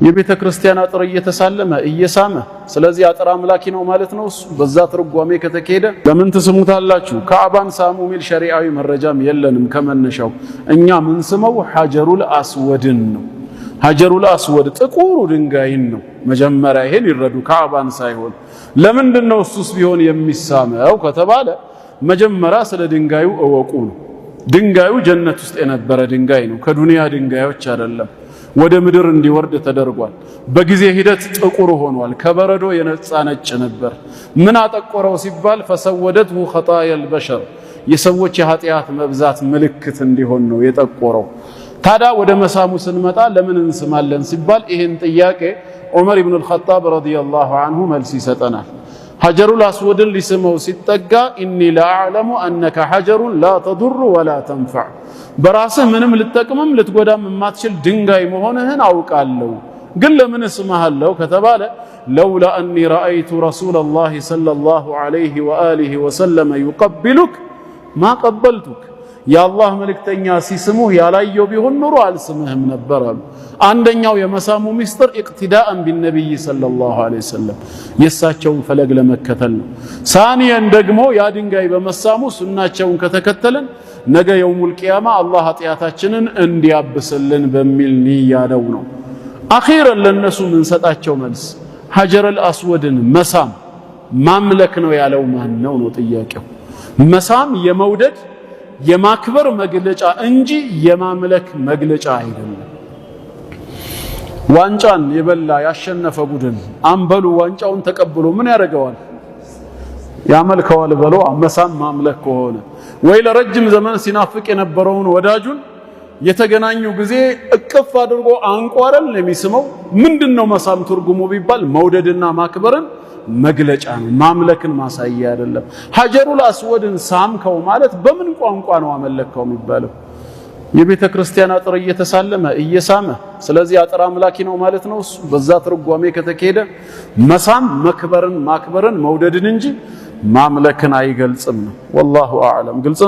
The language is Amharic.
የቤተ ክርስቲያን አጥር እየተሳለመ እየሳመ ስለዚህ አጥር አምላኪ ነው ማለት ነው። እሱ በዛ ትርጓሜ ከተከሄደ ለምን ትስሙታላችሁ? ካዕባን ሳሙ ሚል ሸሪዓዊ መረጃም የለንም ከመነሻው። እኛ ምን ስመው ሐጀሩል አስወድን ነው። ሐጀሩል አስወድ ጥቁሩ ድንጋይን ነው። መጀመሪያ ይሄን ይረዱ፣ ካዕባን ሳይሆን። ለምንድን ነው እሱስ ቢሆን የሚሳመው ከተባለ መጀመሪያ ስለ ድንጋዩ እወቁ ነው። ድንጋዩ ጀነት ውስጥ የነበረ ድንጋይ ነው፣ ከዱንያ ድንጋዮች አይደለም። ወደ ምድር እንዲወርድ ተደርጓል። በጊዜ ሂደት ጥቁር ሆኗል። ከበረዶ የነጻ ነጭ ነበር። ምን አጠቆረው ሲባል ፈሰወደትሁ ኸጣየል በሸር፣ የሰዎች የኃጢአት መብዛት ምልክት እንዲሆን ነው የጠቆረው። ታዲያ ወደ መሳሙ ስንመጣ ለምን እንስማለን ሲባል ይህን ጥያቄ ዑመር ኢብኑ አልኸጣብ ረዲየላሁ ዐንሁ መልስ ይሰጠናል። ሐጀሩል አስወድን ሊስመው ሲጠጋ ኢኒ ለአዕለሙ አነከ ሐጀሩን ላ ተዱሩ ወላ ተንፈዕ፣ በራስህ ምንም ልትጠቅምም ልትጎዳም የማትችል ድንጋይ መሆንህን አውቃለሁ፣ ግን ለምን እስምሃለሁ ከተባለ ለውላ አኒ ረአይቱ ረሱለላሂ ሰለላሁ ዐለይሂ ወአሊሂ ወሰለም ዩቀቢሉክ ማ ቀበልቱክ፣ የአላህ መልእክተኛ ሲስሙህ ያላየው ቢሆን ኑሮ አልስምህም ነበር አሉ። አንደኛው የመሳሙ ሚስጥር ኢቅቲዳአን ቢነቢይ ሰለላሁ ዐለይሂ ወሰለም የእሳቸውን ፈለግ ለመከተል ነው። ሳኒየን ደግሞ ያ ድንጋይ በመሳሙ ሱናቸውን ከተከተልን ነገ የውሙል ቂያማ አላህ ኃጢአታችንን እንዲያብስልን በሚል ንያ ነው። አኺረን ለነሱ ምንሰጣቸው መልስ ሐጀረል አስወድን መሳም ማምለክ ነው ያለው ማን ነው ነው ጥያቄው። መሳም የመውደድ የማክበር መግለጫ እንጂ የማምለክ መግለጫ አይደለም። ዋንጫን የበላ ያሸነፈ ቡድን አንበሉ ዋንጫውን ተቀብሎ ምን ያደርገዋል? ያመልከዋል ብሎ መሳም ማምለክ ከሆነ ወይ ለረጅም ዘመን ሲናፍቅ የነበረውን ወዳጁን የተገናኙ ጊዜ እቅፍ አድርጎ አንቋረን ለሚስመው ምንድነው መሳም ትርጉሙ ቢባል መውደድና ማክበርን መግለጫ ነው፣ ማምለክን ማሳያ አይደለም። ሐጀሩል አስወድን ሳምከው ማለት በምን ቋንቋ ነው አመለከው የሚባለው? የቤተ ክርስቲያን አጥር እየተሳለመ እየሳመ ስለዚህ አጥር አምላኪ ነው ማለት ነው። እሱ በዛ ትርጓሜ ከተከሄደ መሳም መክበርን ማክበርን መውደድን እንጂ ማምለክን አይገልጽም ነው። ወላሁ አዕለም። ግልጽ